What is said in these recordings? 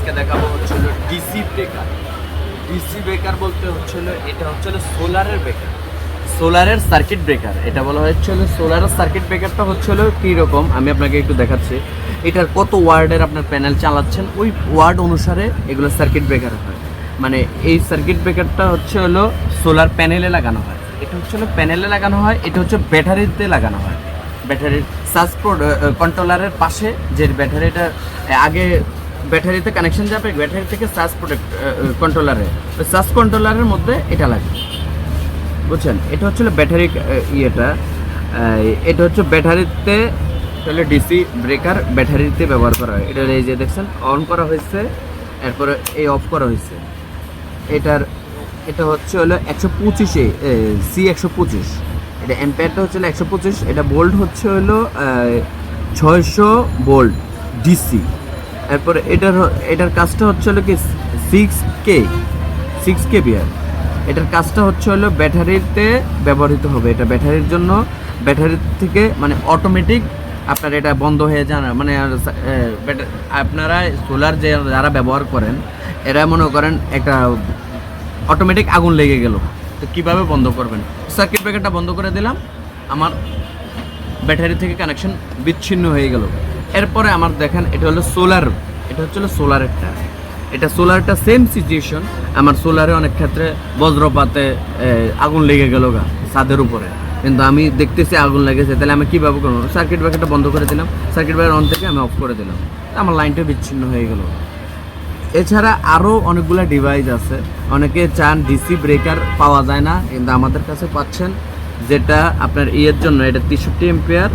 আজকে দেখাবো হচ্ছে হলো ডিসি ব্রেকার। ডিসি ব্রেকার বলতে হচ্ছে হলো এটা হচ্ছে হলো সোলারের ব্রেকার, সোলারের সার্কিট ব্রেকার। এটা বলা হচ্ছে হলো সোলারের সার্কিট ব্রেকারটা হচ্ছে হলো কীরকম আমি আপনাকে একটু দেখাচ্ছি। এটার কত ওয়ার্ডের আপনার প্যানেল চালাচ্ছেন ওই ওয়ার্ড অনুসারে এগুলো সার্কিট ব্রেকার হয়। মানে এই সার্কিট ব্রেকারটা হচ্ছে হলো সোলার প্যানেলে লাগানো হয়। এটা হচ্ছে হলো প্যানেলে লাগানো হয়, এটা হচ্ছে ব্যাটারিতে লাগানো হয়। ব্যাটারির সার্জ কন্ট্রোলারের পাশে যে ব্যাটারিটা আগে ব্যাটারিতে কানেকশন যাবে, ব্যাটারি থেকে সার্জ কন্ট্রোলারে, সার্জ কন্ট্রোলারের মধ্যে এটা লাগে, বুঝছেন? এটা হচ্ছে ব্যাটারি ইয়েটা, এটা হচ্ছে ব্যাটারিতে, তাহলে ডিসি ব্রেকার ব্যাটারিতে ব্যবহার করা হয়। এটা এই যে দেখছেন অন করা হয়েছে, এরপরে এই অফ করা হয়েছে। এটা হচ্ছে হলো 125 C125, এটা অ্যাম্পিয়ারটা হচ্ছে 125, এটা ভোল্ট হচ্ছে হলো 600 ভোল্ট ডিসি। এরপরে এটার কাজটা হচ্ছে হলো কি 6 কেভিআর। এটার কাজটা হচ্ছে হলো ব্যাটারিতে ব্যবহৃত হবে। এটা ব্যাটারির জন্য, ব্যাটারির থেকে মানে অটোমেটিক আপনার এটা বন্ধ হয়ে যান, মানে আপনারা সোলার যারা ব্যবহার করেন এরা মনে করেন একটা অটোমেটিক আগুন লেগে গেল, তো কীভাবে বন্ধ করবেন? সার্কিট ব্রেকারটা বন্ধ করে দিলাম, আমার ব্যাটারি থেকে কানেকশন বিচ্ছিন্ন হয়ে গেল। এরপরে আমার দেখেন এটা হলো সোলার, এটা হচ্ছে হলো সোলারেরটা। এটা সোলারটা সেম সিচুয়েশন। আমার সোলারে অনেক ক্ষেত্রে বজ্রপাতে আগুন লেগে গেল ছাদের উপরে, কিন্তু আমি দেখতেছি আগুন লেগেছে, তাহলে আমি কীভাবে করবো? সার্কিট ব্রেকারটা বন্ধ করে দিলাম, সার্কিট ব্রেকার অন থেকে আমি অফ করে দিলাম, আমার লাইনটা বিচ্ছিন্ন হয়ে গেল। এছাড়া আরও অনেকগুলো ডিভাইস আছে। অনেকে চান ডিসি ব্রেকার পাওয়া যায় না, কিন্তু আমাদের কাছে পাচ্ছেন, যেটা আপনার ইয়ের জন্য এটা 63 এম্পিয়ার,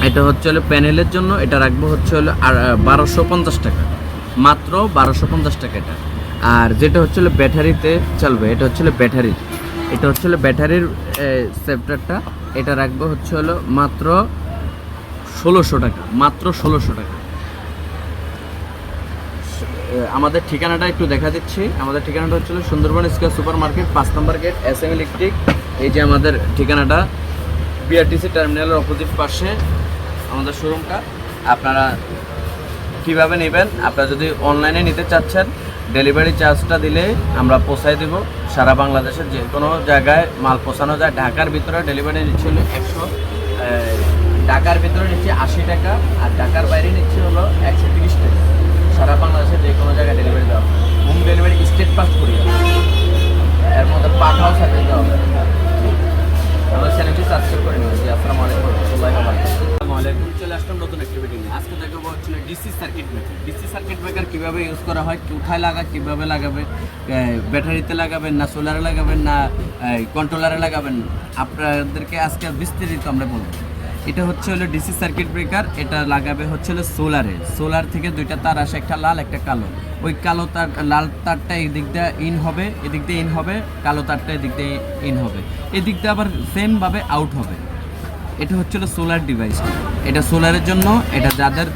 এটা হচ্ছে হলো প্যানেলের জন্য। এটা রাখবো হচ্ছে হলো 1250 টাকা, মাত্র 1250 টাকা এটা। আর যেটা হচ্ছে হলো ব্যাটারিতে চলবে, এটা হচ্ছে হলো ব্যাটারির, এটা হচ্ছে হলো ব্যাটারির সেপ্টারটা, এটা রাখবো হচ্ছে হলো মাত্র 1600 টাকা, মাত্র 1600 টাকা। আমাদের ঠিকানাটা একটু দেখা দিচ্ছি। আমাদের ঠিকানাটা হচ্ছে সুন্দরবন স্কয়ার সুপার মার্কেট, 5 নম্বর গেট, SM ইলেকট্রিক। এই যে আমাদের ঠিকানাটা, বিআরটিসি টার্মিনালের অপোজিট পাশে আমাদের শোরুমটা। আপনারা কীভাবে নেবেন? আপনারা যদি অনলাইনে নিতে চাচ্ছেন, ডেলিভারি চার্জটা দিলে আমরা পৌঁছায় দেব। সারা বাংলাদেশের যে কোনো জায়গায় মাল পৌঁছানো যায়। ঢাকার ভিতরে ডেলিভারি নিচ্ছে হলো 100, ঢাকার ভিতরে নিচ্ছে 80 টাকা, আর ঢাকার বাইরে নিচ্ছে হলো 130 টাকা। সারা বাংলাদেশের যে কোনো জায়গায় ডেলিভারি দেওয়া হবে। হোম ডেলিভারি স্টেট পাস করি, এর মধ্যে পাঠাও সার্ভিস দেওয়া হবে। আমরা চ্যানেলটি সাবস্ক্রাইব করে নেব। আসসালামু আলাইকুম ওয়া রাহমাতুল্লাহি। চলে আসলাম নতুন একটা ভিডিও নিয়ে। আজকে দেখাবো হচ্ছে DC circuit breaker. DC circuit breaker কীভাবে ইউজ করা হয়, কোথায় লাগায়, কীভাবে লাগাবে, ব্যাটারিতে লাগাবেন না সোলারে লাগাবেন না কন্ট্রোলারে লাগাবেন, আপনাদেরকে আজকে বিস্তারিত আমরা বলবো। এটা হচ্ছে হলো ডিসি সার্কিট ব্রেকার। এটা লাগাবে হচ্ছে হলো সোলারে। সোলার থেকে দুইটা তার আসে, একটা লাল একটা কালো। ওই কালো তার, লাল তারটা এদিক দিয়ে ইন হবে, এদিক দিয়ে ইন হবে, কালো তারটা এদিক দিয়ে ইন হবে, এদিক দিয়ে আবার সেমভাবে আউট হবে। এটা হচ্ছে হলো সোলার ডিভাইস। এটা সোলারের জন্য, এটা যাদের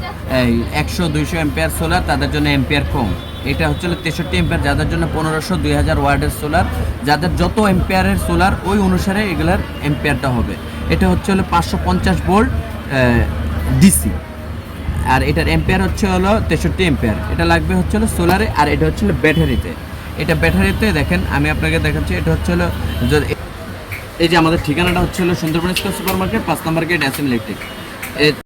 100-200 এম্পিয়ার সোলার তাদের জন্য এম্পিয়ার কম। এটা হচ্ছে 63 এম্পিয়ার, যাদের জন্য 1500 2000 ওয়াটের সোলার। যাদের যত এম্পিয়ারের সোলার ওই অনুসারে এগুলার এম্পিয়ারটা হবে। এটা হচ্ছে হলো 550 ভোল্ট ডিসি, আর এটার এম্পিয়ার হচ্ছে হলো 63 এম্পিয়ার। এটা লাগবে হচ্ছে হলো সোলারে, আর এটা হচ্ছে হলো ব্যাটারিতে। এটা ব্যাটারিতে দেখেন আমি আপনাকে দেখাচ্ছি। এটা হচ্ছে হলো, এই যে আমাদের ঠিকানাটা হচ্ছে হলো সুন্দরবন স্কয়ার সুপার মার্কেট, 5 নম্বর গেট, SM ইলেকট্রিক।